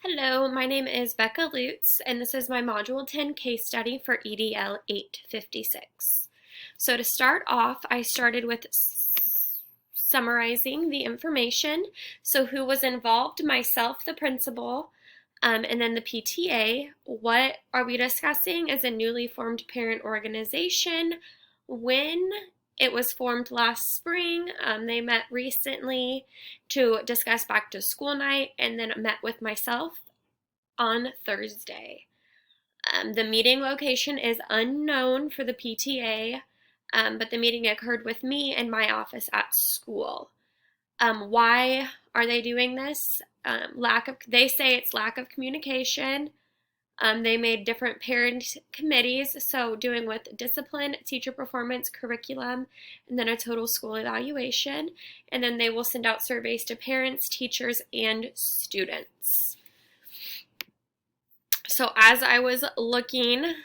Hello, my name is Becca Lutz, and this is my Module 10 case study for EDL 856. So to start off, I started with summarizing the information. So who was involved? Myself, the principal, and then the PTA. What are we discussing as a newly formed parent organization? When it was formed last spring. They met recently to discuss back to school night and then met with myself on Thursday. The meeting location is unknown for the PTA, but the meeting occurred with me in my office at school. Why are they doing this? They say it's lack of communication. They made different parent committees, so doing with discipline, teacher performance, curriculum, and then a total school evaluation. And then they will send out surveys to parents, teachers, and students. So as I was looking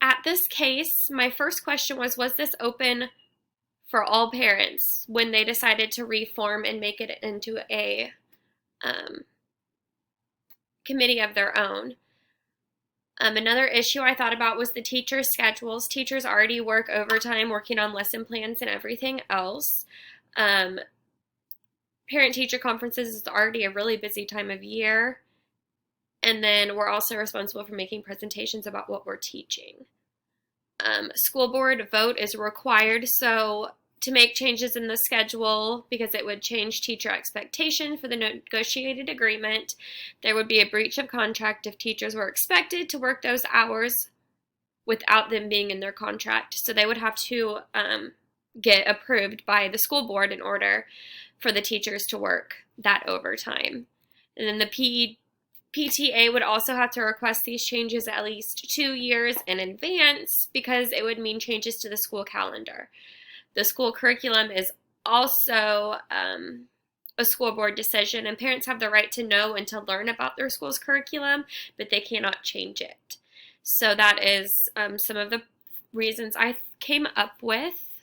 at this case, my first question was this open for all parents when they decided to reform and make it into a committee of their own? Another issue I thought about was the teachers' schedules. Teachers already work overtime, working on lesson plans and everything else. Parent-teacher conferences is already a really busy time of year. And then we're also responsible for making presentations about what we're teaching. School board vote is required, so to make changes in the schedule, because it would change teacher expectation for the negotiated agreement, there would be a breach of contract if teachers were expected to work those hours without them being in their contract. So they would have to get approved by the school board in order for the teachers to work that overtime. And then the PTA would also have to request these changes at least 2 years in advance because it would mean changes to the school calendar. The school curriculum is also a school board decision, and parents have the right to know and to learn about their school's curriculum, but they cannot change it. So that is some of the reasons I came up with.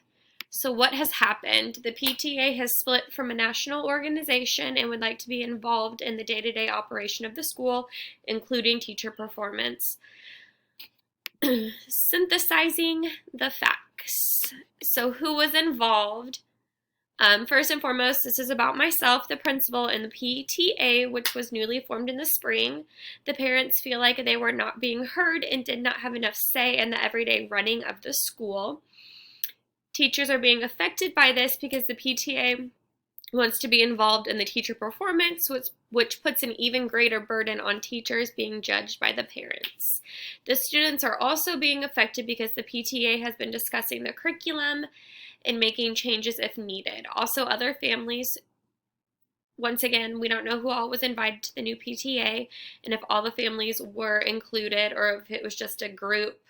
So what has happened? The PTA has split from a national organization and would like to be involved in the day-to-day operation of the school, including teacher performance. Synthesizing the facts. So who was involved? First and foremost, this is about myself, the principal, and the PTA, which was newly formed in the spring. The parents feel like they were not being heard and did not have enough say in the everyday running of the school. Teachers are being affected by this because the PTA wants to be involved in the teacher performance, which puts an even greater burden on teachers being judged by the parents. The students are also being affected because the PTA has been discussing the curriculum and making changes if needed. Also, other families, once again, we don't know who all was invited to the new PTA and if all the families were included or if it was just a group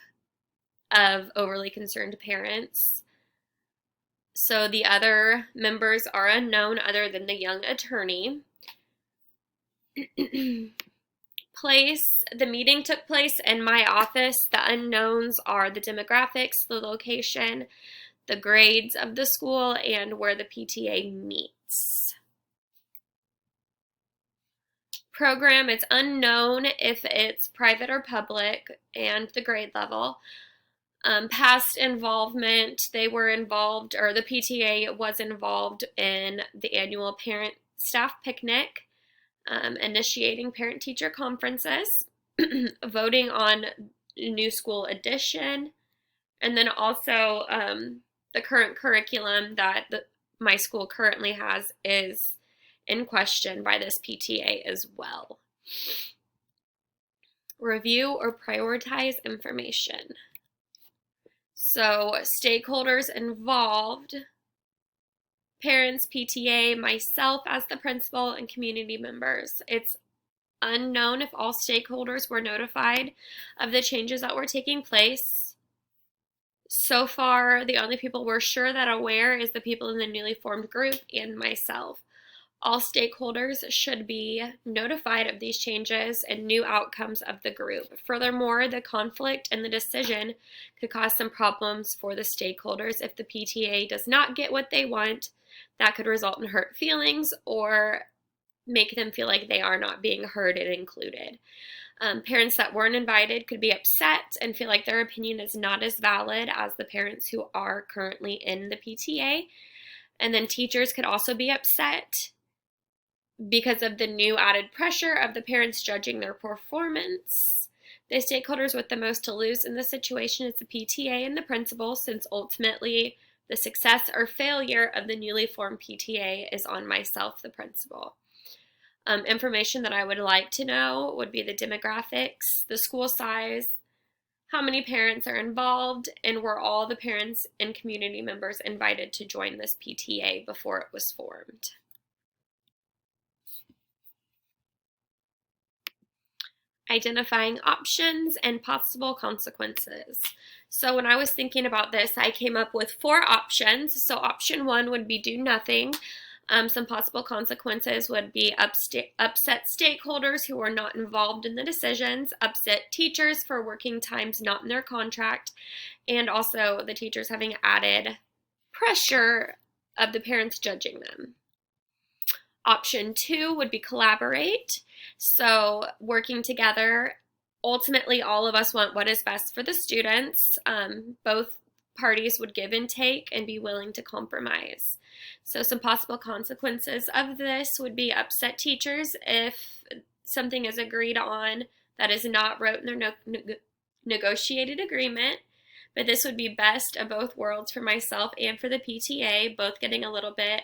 of overly concerned parents. So the other members are unknown other than the young attorney. The meeting took place in my office. The unknowns are the demographics, the location, the grades of the school, and where the PTA meets. Program, it's unknown if it's private or public, and the grade level. Past involvement, they were involved, or the PTA was involved in the annual parent staff picnic, initiating parent-teacher conferences, voting on new school addition, and then also the current curriculum that my school currently has is in question by this PTA as well. Review or prioritize information. So stakeholders involved: parents, PTA, myself as the principal, and community members. It's unknown if all stakeholders were notified of the changes that were taking place. So far, the only people we're sure that are aware is the people in the newly formed group and myself. All stakeholders should be notified of these changes and new outcomes of the group. Furthermore, the conflict and the decision could cause some problems for the stakeholders if the PTA does not get what they want. That could result in hurt feelings or make them feel like they are not being heard and included. Parents that weren't invited could be upset and feel like their opinion is not as valid as the parents who are currently in the PTA. And then teachers could also be upset because of the new added pressure of the parents judging their performance. The stakeholders with the most to lose in this situation is the PTA and the principal, since ultimately the success or failure of the newly formed PTA is on myself, the principal. Information that I would like to know would be the demographics, the school size, how many parents are involved, and were all the parents and community members invited to join this PTA before it was formed. Identifying options and possible consequences. So when I was thinking about this, I came up with 4 options. So option 1 would be do nothing. Some possible consequences would be upset stakeholders who are not involved in the decisions, upset teachers for working times not in their contract, and also the teachers having added pressure of the parents judging them. Option 2 would be collaborate. So working together, ultimately all of us want what is best for the students. Both parties would give and take and be willing to compromise. So some possible consequences of this would be upset teachers if something is agreed on that is not wrote in their negotiated agreement. But this would be best of both worlds for myself and for the PTA, both getting a little bit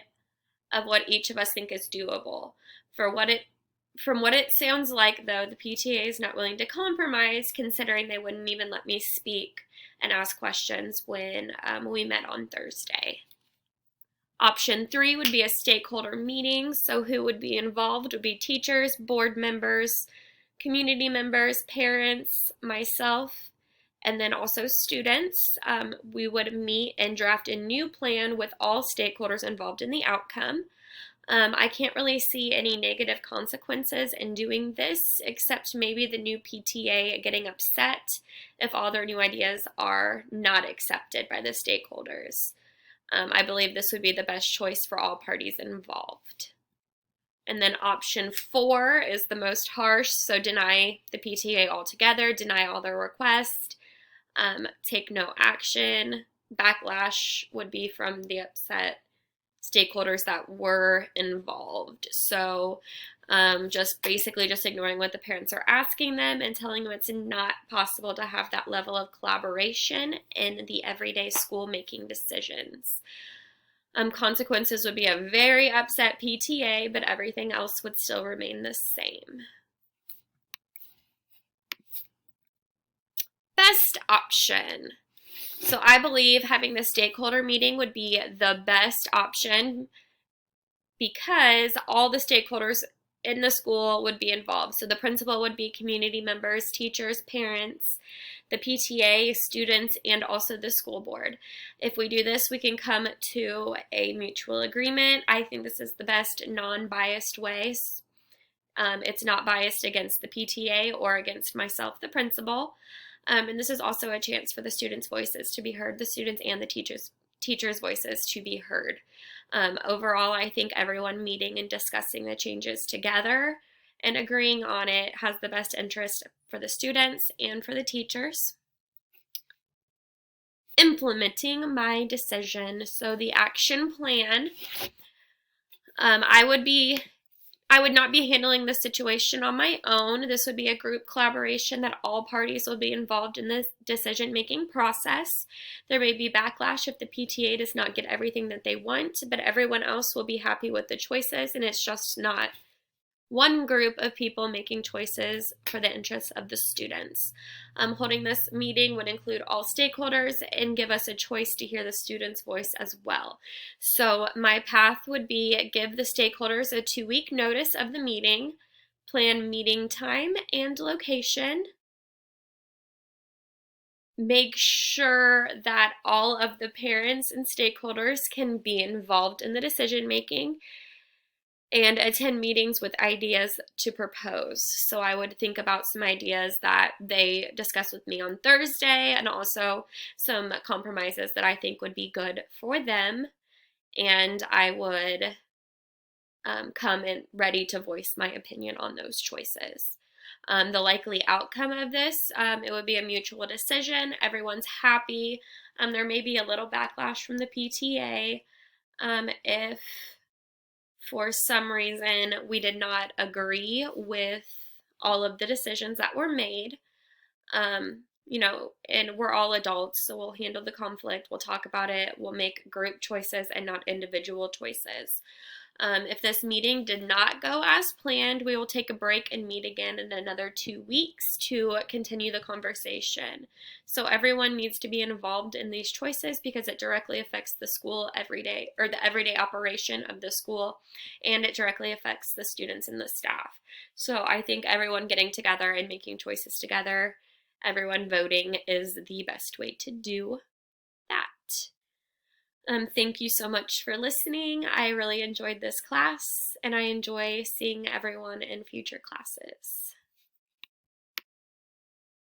of what each of us think is doable. From what it sounds like, though, the PTA is not willing to compromise, considering they wouldn't even let me speak and ask questions when we met on Thursday. Option 3 would be a stakeholder meeting. So who would be involved would be teachers, board members, community members, parents, myself, and then also students. We would meet and draft a new plan with all stakeholders involved in the outcome. I can't really see any negative consequences in doing this, except maybe the new PTA getting upset if all their new ideas are not accepted by the stakeholders. I believe this would be the best choice for all parties involved. And then option 4 is the most harsh, so deny the PTA altogether, deny all their requests, take no action. Backlash would be from the upset stakeholders that were involved. So just ignoring what the parents are asking them and telling them it's not possible to have that level of collaboration in the everyday school making decisions. Consequences would be a very upset PTA, but everything else would still remain the same. Best option. So I believe having the stakeholder meeting would be the best option because all the stakeholders in the school would be involved. So the principal would be community members, teachers, parents, the PTA, students, and also the school board. If we do this, we can come to a mutual agreement. I think this is the best non-biased way. It's not biased against the PTA or against myself, the principal. And this is also a chance for the students' voices to be heard, the students and the teachers' voices to be heard. Overall, I think everyone meeting and discussing the changes together and agreeing on it has the best interest for the students and for the teachers. Implementing my decision. So the action plan, I would not be handling this situation on my own. This would be a group collaboration that all parties will be involved in this decision-making process. There may be backlash if the PTA does not get everything that they want, but everyone else will be happy with the choices, and it's just not one group of people making choices for the interests of the students. Holding this meeting would include all stakeholders and give us a choice to hear the students' voice as well. So my path would be give the stakeholders a 2-week notice of the meeting, plan meeting time and location, make sure that all of the parents and stakeholders can be involved in the decision making, and attend meetings with ideas to propose. So I would think about some ideas that they discuss with me on Thursday and also some compromises that I think would be good for them. And I would come and ready to voice my opinion on those choices. The likely outcome of this, it would be a mutual decision. Everyone's happy. There may be a little backlash from the PTA if for some reason we did not agree with all of the decisions that were made. And we're all adults, so we'll handle the conflict, we'll talk about it, we'll make group choices and not individual choices. If this meeting did not go as planned, we will take a break and meet again in another 2 weeks to continue the conversation. So everyone needs to be involved in these choices because it directly affects the school every day, or the everyday operation of the school, and it directly affects the students and the staff. So I think everyone getting together and making choices together, everyone voting, is the best way to do that. Thank you so much for listening. I really enjoyed this class, and I enjoy seeing everyone in future classes.